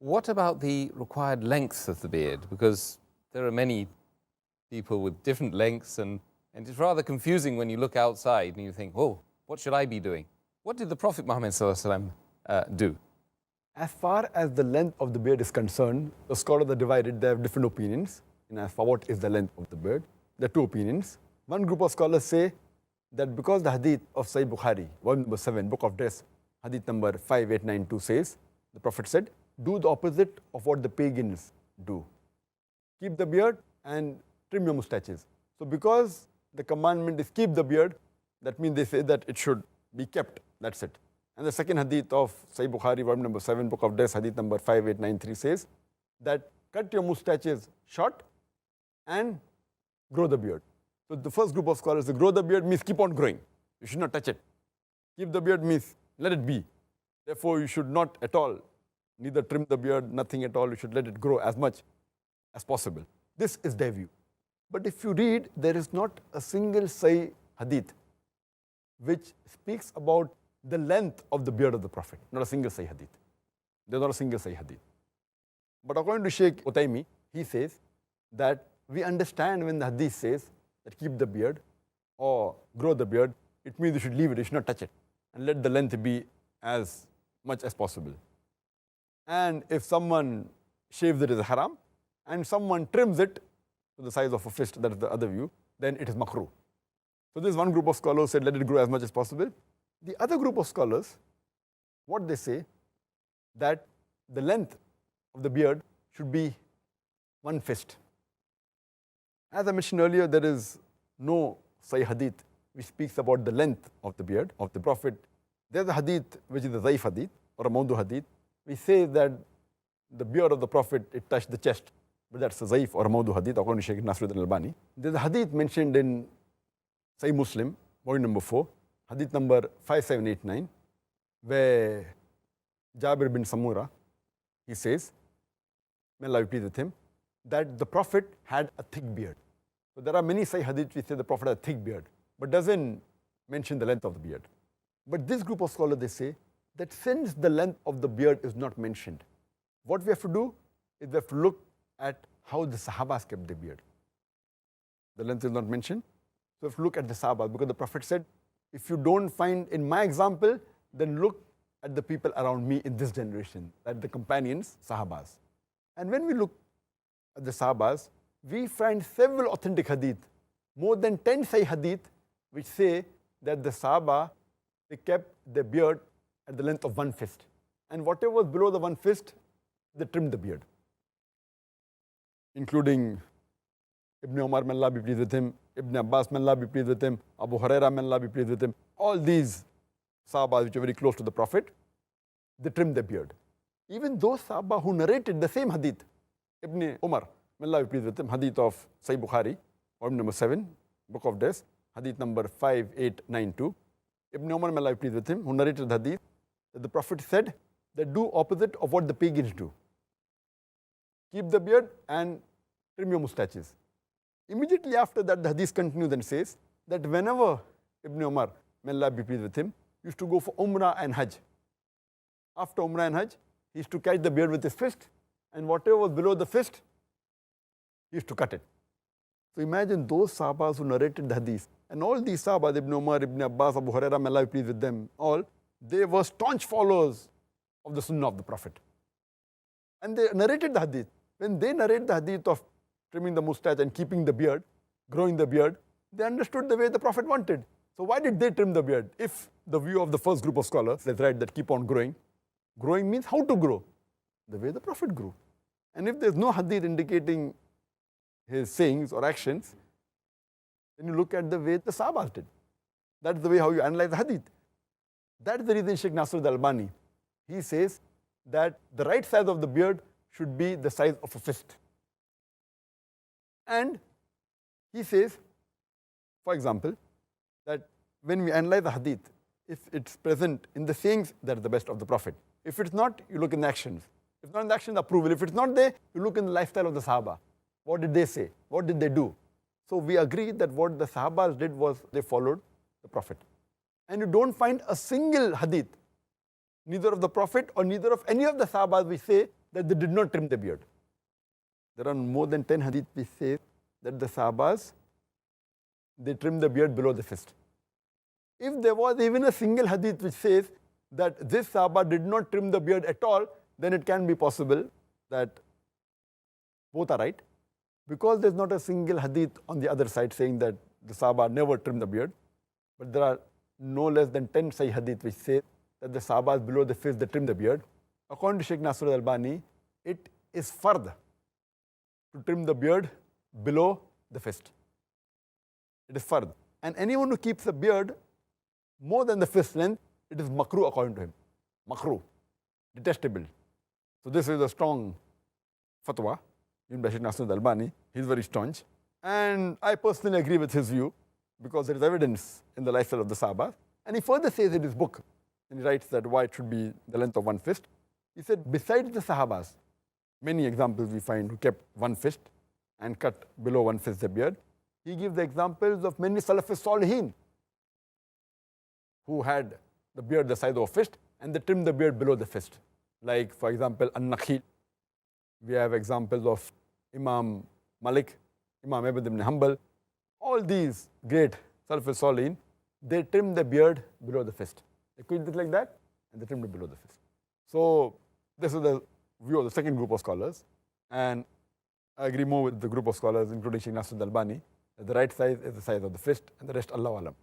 What about the required length of the beard? Because there are many people with different lengths, and it's rather confusing when you look outside and you think, oh, what should I be doing? What did the Prophet Muhammad do? As far as the length of the beard is concerned, the scholars are divided. They have different opinions. And as for what is the length of the beard, there are two opinions. One group of scholars say that because the hadith of Sahih Bukhari, volume number 7, book of dress, hadith number 5892 says, the Prophet said, do the opposite of what the pagans do. Keep the beard and trim your mustaches. So because the commandment is keep the beard, that means they say that it should be kept. That's it. And the second hadith of Sahih Bukhari, volume number 7, book of dress, hadith number 5893 says that cut your mustaches short and grow the beard. So the first group of scholars say grow the beard means keep on growing. You should not touch it. Keep the beard means let it be. Therefore, you should not at all, neither trim the beard, nothing at all. You should let it grow as much as possible. This is their view. But if you read, there is not a single Sahih hadith which speaks about the length of the beard of the Prophet. Not a single Sahih hadith. There's not a single Sahih hadith. But according to Sheikh Utaymi, he says that we understand when the hadith says that keep the beard or grow the beard, it means you should leave it, you should not touch it, and let the length be as much as possible. And if someone shaves it as a haram, and someone trims it to the size of a fist, that is the other view, then it is makruh. So this one group of scholars said let it grow as much as possible. The other group of scholars, what they say, that the length of the beard should be one fist. As I mentioned earlier, there is no Sahih hadith which speaks about the length of the beard of the Prophet. There's a hadith which is a Zaif hadith or a Mawdu hadith. We say that the beard of the Prophet, it touched the chest, but that's a Zaif or a Mawdu hadith according to Shaykh Nasruddin al-Albani. There's a hadith mentioned in Sahih Muslim, volume number 4, hadith number 5789, where Jabir bin Samura, he says, may Allah be pleased with him, that the Prophet had a thick beard. So there are many Sahih hadith which say the Prophet had a thick beard, but doesn't mention the length of the beard. But this group of scholars, they say that since the length of the beard is not mentioned, what we have to do is we have to look at how the Sahabas kept their beard. The length is not mentioned, so we have to look at the Sahabas, because the Prophet said, if you don't find in my example, then look at the people around me in this generation, at the companions, Sahabas. And when we look at the Sahabas, we find several authentic hadith, more than 10 Sahih hadith, which say that the Sahaba, they kept their beard at the length of one fist. And whatever was below the one fist, they trimmed the beard. Including Ibn Umar, may Allah be pleased with him, Ibn Abbas, may Allah be pleased with him, Abu Huraira, may Allah be pleased with him. All these Sahabas which are very close to the Prophet, they trimmed their beard. Even those Sahaba who narrated the same hadith, Ibn Umar, may Allah be pleased with him, hadith of Sahih Bukhari, volume number 7, book of Death, hadith number 5892. Ibn Umar, may Allah be pleased with him, who narrated the hadith, that the Prophet said that do opposite of what the pagans do. Keep the beard and trim your mustaches. Immediately after that, the hadith continues and says that whenever Ibn Umar, may Allah be pleased with him, used to go for Umrah and Hajj. After Umrah and Hajj, he used to catch the beard with his fist, and whatever was below the fist, he used to cut it. So imagine those Sahabas who narrated the hadith, and all these Sahabas, Ibn Umar, Ibn Abbas, Abu Huraira, may Allah be pleased with them all, they were staunch followers of the Sunnah of the Prophet. And they narrated the hadith. When they narrate the hadith of trimming the mustache and keeping the beard, growing the beard, they understood the way the Prophet wanted. So why did they trim the beard? If the view of the first group of scholars, that's right, that keep on growing, growing means how to grow? The way the Prophet grew. And if there's no hadith indicating his sayings or actions, then you look at the way the Sahabas did. That's the way how you analyze the hadith. That's the reason Shaykh Nasruddin al-Albani, he says that the right size of the beard should be the size of a fist. And he says, for example, that when we analyze the hadith, if it's present in the sayings, that is the best of the Prophet. If it's not, you look in the actions. If not in the actions, approval. If it's not there, you look in the lifestyle of the Sahaba. What did they say? What did they do? So we agree that what the Sahabas did was they followed the Prophet. And you don't find a single hadith, neither of the Prophet or neither of any of the Sahabas, which say that they did not trim the beard. There are more than 10 hadith which say that the Sahabas, they trim the beard below the fist. If there was even a single hadith which says that this Sahaba did not trim the beard at all, then it can be possible that both are right. Because there's not a single hadith on the other side saying that the Sahaba never trimmed the beard, but there are no less than 10 Sahih hadith which say that the Sahabas below the fist, they trim the beard. According to Sheikh Nasr al-Albani, it is fard to trim the beard below the fist. It is fard. And anyone who keeps a beard more than the fist length, it is makruh according to him. Makruh, detestable. So this is a strong fatwa in Sheikh Nasr al-Albani. He's very staunch. And I personally agree with his view because there is evidence in the lifestyle of the Sahaba. And he further says in his book, and he writes that why it should be the length of one fist. He said, besides the Sahabas, many examples we find who kept one fist and cut below one fist their beard. He gives the examples of many Salafis Salihin who had the beard the size of a fist and they trimmed the beard below the fist. Like, for example, An-Nakhil. We have examples of Imam Malik, Imam Ahmad ibn Hanbal. All these great Salafis Salihin, they trimmed the beard below the fist. They quit it like that and they trimmed it below the fist. So this is the view of the second group of scholars. And I agree more with the group of scholars, including Sheikh Nasr al-Albani, that the right size is the size of the fist and the rest Allah Alam.